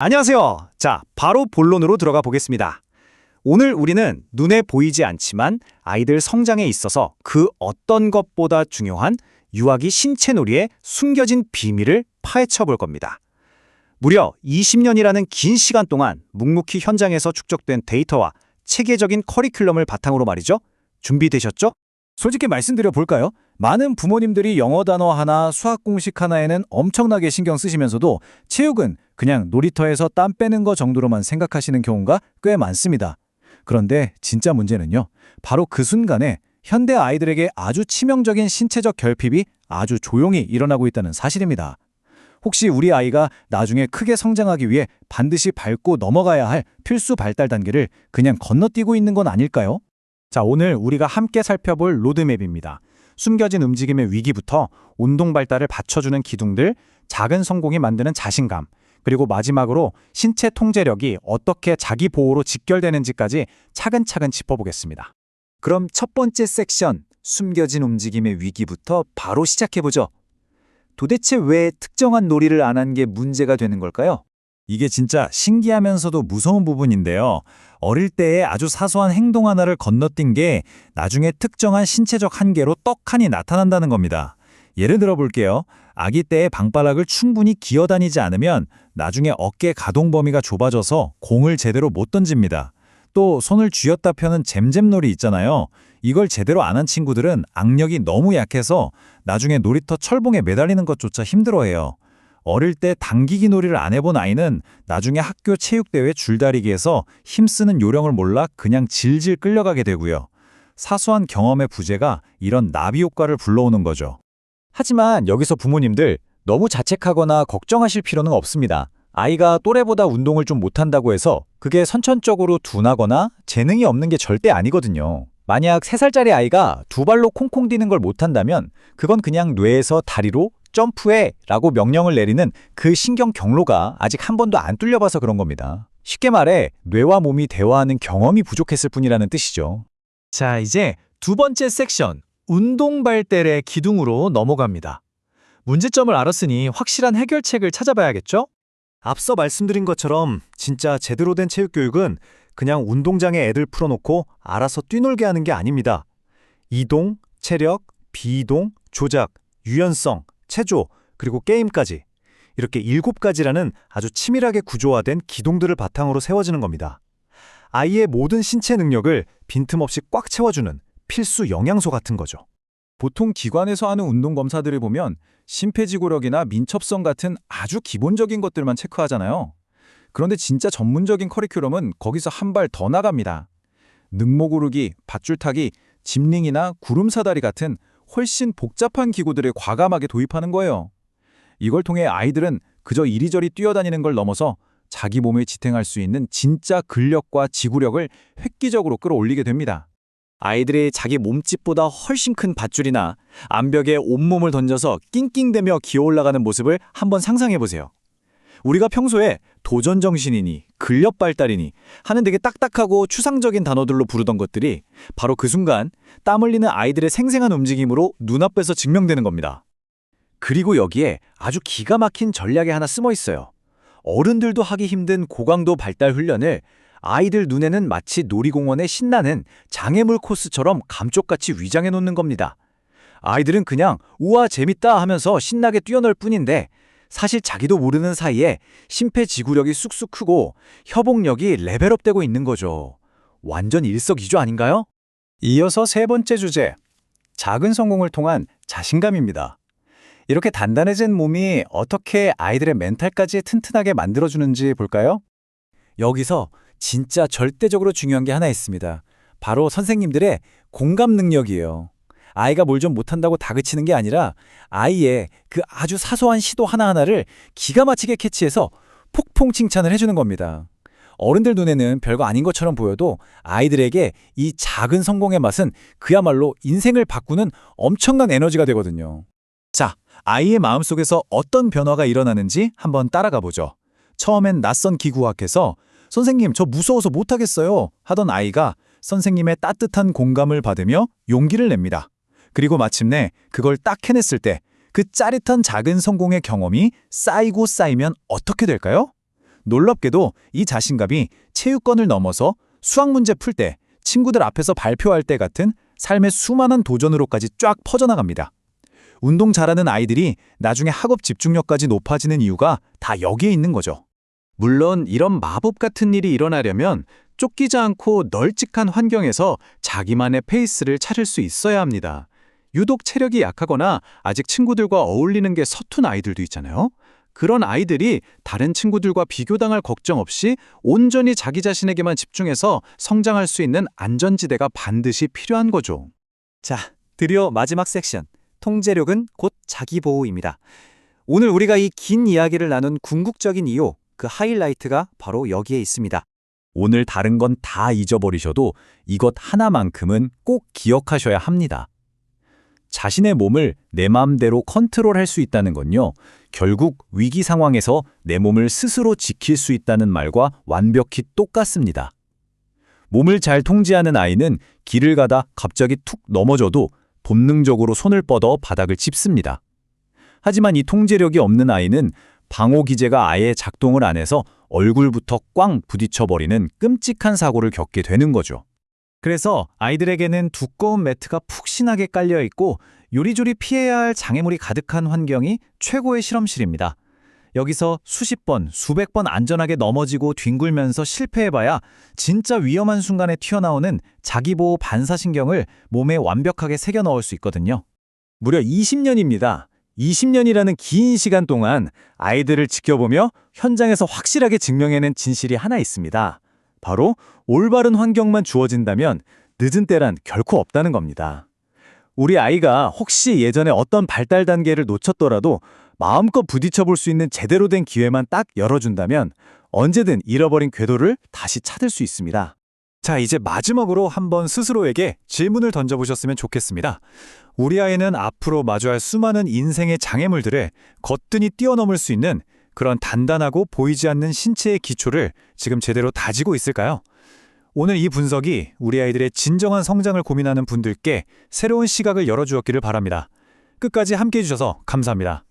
안녕하세요. 자, 바로 본론으로 들어가 보겠습니다. 오늘 우리는 눈에 보이지 않지만 아이들 성장에 있어서 그 어떤 것보다 중요한 유아기 신체놀이의 숨겨진 비밀을 파헤쳐 볼 겁니다. 무려 20년이라는 긴 시간 동안 묵묵히 현장에서 축적된 데이터와 체계적인 커리큘럼을 바탕으로 말이죠. 준비되셨죠? 솔직히 말씀드려 볼까요? 많은 부모님들이 영어 단어 하나, 수학 공식 하나에는 엄청나게 신경 쓰시면서도 체육은 그냥 놀이터에서 땀 빼는 거 정도로만 생각하시는 경우가 꽤 많습니다. 그런데 진짜 문제는요. 바로 그 순간에 현대 아이들에게 아주 치명적인 신체적 결핍이 아주 조용히 일어나고 있다는 사실입니다. 혹시 우리 아이가 나중에 크게 성장하기 위해 반드시 밟고 넘어가야 할 필수 발달 단계를 그냥 건너뛰고 있는 건 아닐까요? 자, 오늘 우리가 함께 살펴볼 로드맵입니다. 숨겨진 움직임의 위기부터 운동 발달을 받쳐주는 기둥들, 작은 성공이 만드는 자신감, 그리고 마지막으로 신체 통제력이 어떻게 자기 보호로 직결되는지까지 차근차근 짚어보겠습니다. 그럼 첫 번째 섹션, 숨겨진 움직임의 위기부터 바로 시작해보죠. 도대체 왜 특정한 놀이를 안 한 게 문제가 되는 걸까요? 이게 진짜 신기하면서도 무서운 부분인데요. 어릴 때의 아주 사소한 행동 하나를 건너뛴 게 나중에 특정한 신체적 한계로 떡하니 나타난다는 겁니다. 예를 들어 볼게요. 아기 때의 방바닥을 충분히 기어다니지 않으면 나중에 어깨 가동 범위가 좁아져서 공을 제대로 못 던집니다. 또 손을 쥐었다 펴는 잼잼놀이 있잖아요. 이걸 제대로 안 한 친구들은 악력이 너무 약해서 나중에 놀이터 철봉에 매달리는 것조차 힘들어해요. 어릴 때 당기기 놀이를 안 해본 아이는 나중에 학교 체육대회 줄다리기에서 힘쓰는 요령을 몰라 그냥 질질 끌려가게 되고요. 사소한 경험의 부재가 이런 나비 효과를 불러오는 거죠. 하지만 여기서 부모님들 너무 자책하거나 걱정하실 필요는 없습니다. 아이가 또래보다 운동을 좀 못한다고 해서 그게 선천적으로 둔하거나 재능이 없는 게 절대 아니거든요. 만약 3살짜리 아이가 두 발로 콩콩 뛰는 걸 못한다면 그건 그냥 뇌에서 다리로 점프해 라고 명령을 내리는 그 신경 경로가 아직 한 번도 안 뚫려봐서 그런 겁니다. 쉽게 말해 뇌와 몸이 대화하는 경험이 부족했을 뿐이라는 뜻이죠. 자, 이제 두 번째 섹션, 운동 발달의 기둥으로 넘어갑니다. 문제점을 알았으니 확실한 해결책을 찾아봐야겠죠? 앞서 말씀드린 것처럼 진짜 제대로 된 체육교육은 그냥 운동장에 애들 풀어놓고 알아서 뛰놀게 하는 게 아닙니다. 이동, 체력, 비이동, 조작, 유연성, 체조, 그리고 게임까지 이렇게 7가지라는 아주 치밀하게 구조화된 기둥들을 바탕으로 세워지는 겁니다. 아이의 모든 신체 능력을 빈틈없이 꽉 채워주는 필수 영양소 같은 거죠. 보통 기관에서 하는 운동 검사들을 보면 심폐지구력이나 민첩성 같은 아주 기본적인 것들만 체크하잖아요. 그런데 진짜 전문적인 커리큘럼은 거기서 한 발 더 나갑니다. 능목 오르기, 밧줄 타기, 짚링이나 구름 사다리 같은 훨씬 복잡한 기구들을 과감하게 도입하는 거예요. 이걸 통해 아이들은 그저 이리저리 뛰어다니는 걸 넘어서 자기 몸을 지탱할 수 있는 진짜 근력과 지구력을 획기적으로 끌어올리게 됩니다. 아이들이 자기 몸집보다 훨씬 큰 밧줄이나 암벽에 온몸을 던져서 낑낑대며 기어 올라가는 모습을 한번 상상해보세요. 우리가 평소에 도전정신이니 근력 발달이니 하는 되게 딱딱하고 추상적인 단어들로 부르던 것들이 바로 그 순간 땀 흘리는 아이들의 생생한 움직임으로 눈앞에서 증명되는 겁니다. 그리고 여기에 아주 기가 막힌 전략이 하나 숨어 있어요. 어른들도 하기 힘든 고강도 발달 훈련을 아이들 눈에는 마치 놀이공원의 신나는 장애물 코스처럼 감쪽같이 위장해 놓는 겁니다. 아이들은 그냥 우와 재밌다 하면서 신나게 뛰어놀 뿐인데 사실 자기도 모르는 사이에 심폐지구력이 쑥쑥 크고 협응력이 레벨업되고 있는 거죠. 완전 일석이조 아닌가요? 이어서 세 번째 주제, 작은 성공을 통한 자신감입니다. 이렇게 단단해진 몸이 어떻게 아이들의 멘탈까지 튼튼하게 만들어주는지 볼까요? 여기서 진짜 절대적으로 중요한 게 하나 있습니다. 바로 선생님들의 공감 능력이에요. 아이가 뭘 좀 못한다고 다그치는 게 아니라 아이의 그 아주 사소한 시도 하나하나를 기가 막히게 캐치해서 폭풍 칭찬을 해주는 겁니다. 어른들 눈에는 별거 아닌 것처럼 보여도 아이들에게 이 작은 성공의 맛은 그야말로 인생을 바꾸는 엄청난 에너지가 되거든요. 자, 아이의 마음속에서 어떤 변화가 일어나는지 한번 따라가 보죠. 처음엔 낯선 기구 앞에서 선생님 저 무서워서 못하겠어요 하던 아이가 선생님의 따뜻한 공감을 받으며 용기를 냅니다. 그리고 마침내 그걸 딱 해냈을 때 그 짜릿한 작은 성공의 경험이 쌓이고 쌓이면 어떻게 될까요? 놀랍게도 이 자신감이 체육권을 넘어서 수학 문제 풀 때, 친구들 앞에서 발표할 때 같은 삶의 수많은 도전으로까지 쫙 퍼져나갑니다. 운동 잘하는 아이들이 나중에 학업 집중력까지 높아지는 이유가 다 여기에 있는 거죠. 물론 이런 마법 같은 일이 일어나려면 쫓기지 않고 널찍한 환경에서 자기만의 페이스를 찾을 수 있어야 합니다. 유독 체력이 약하거나 아직 친구들과 어울리는 게 서툰 아이들도 있잖아요. 그런 아이들이 다른 친구들과 비교당할 걱정 없이 온전히 자기 자신에게만 집중해서 성장할 수 있는 안전지대가 반드시 필요한 거죠. 자, 드디어 마지막 섹션. 통제력은 곧 자기보호입니다. 오늘 우리가 이 긴 이야기를 나눈 궁극적인 이유, 그 하이라이트가 바로 여기에 있습니다. 오늘 다른 건 다 잊어버리셔도 이것 하나만큼은 꼭 기억하셔야 합니다. 자신의 몸을 내 마음대로 컨트롤할 수 있다는 건요, 결국 위기 상황에서 내 몸을 스스로 지킬 수 있다는 말과 완벽히 똑같습니다. 몸을 잘 통제하는 아이는 길을 가다 갑자기 툭 넘어져도 본능적으로 손을 뻗어 바닥을 짚습니다. 하지만 이 통제력이 없는 아이는 방호 기제가 아예 작동을 안 해서 얼굴부터 꽝 부딪혀버리는 끔찍한 사고를 겪게 되는 거죠. 그래서 아이들에게는 두꺼운 매트가 푹신하게 깔려 있고 요리조리 피해야 할 장애물이 가득한 환경이 최고의 실험실입니다. 여기서 수십 번, 수백 번 안전하게 넘어지고 뒹굴면서 실패해봐야 진짜 위험한 순간에 튀어나오는 자기보호 반사신경을 몸에 완벽하게 새겨 넣을 수 있거든요. 무려 20년입니다. 20년이라는 긴 시간 동안 아이들을 지켜보며 현장에서 확실하게 증명해낸 진실이 하나 있습니다. 바로 올바른 환경만 주어진다면 늦은 때란 결코 없다는 겁니다. 우리 아이가 혹시 예전에 어떤 발달 단계를 놓쳤더라도 마음껏 부딪혀볼 수 있는 제대로 된 기회만 딱 열어준다면 언제든 잃어버린 궤도를 다시 찾을 수 있습니다. 자, 이제 마지막으로 한번 스스로에게 질문을 던져보셨으면 좋겠습니다. 우리 아이는 앞으로 마주할 수많은 인생의 장애물들을 거뜬히 뛰어넘을 수 있는 그런 단단하고 보이지 않는 신체의 기초를 지금 제대로 다지고 있을까요? 오늘 이 분석이 우리 아이들의 진정한 성장을 고민하는 분들께 새로운 시각을 열어주었기를 바랍니다. 끝까지 함께해 주셔서 감사합니다.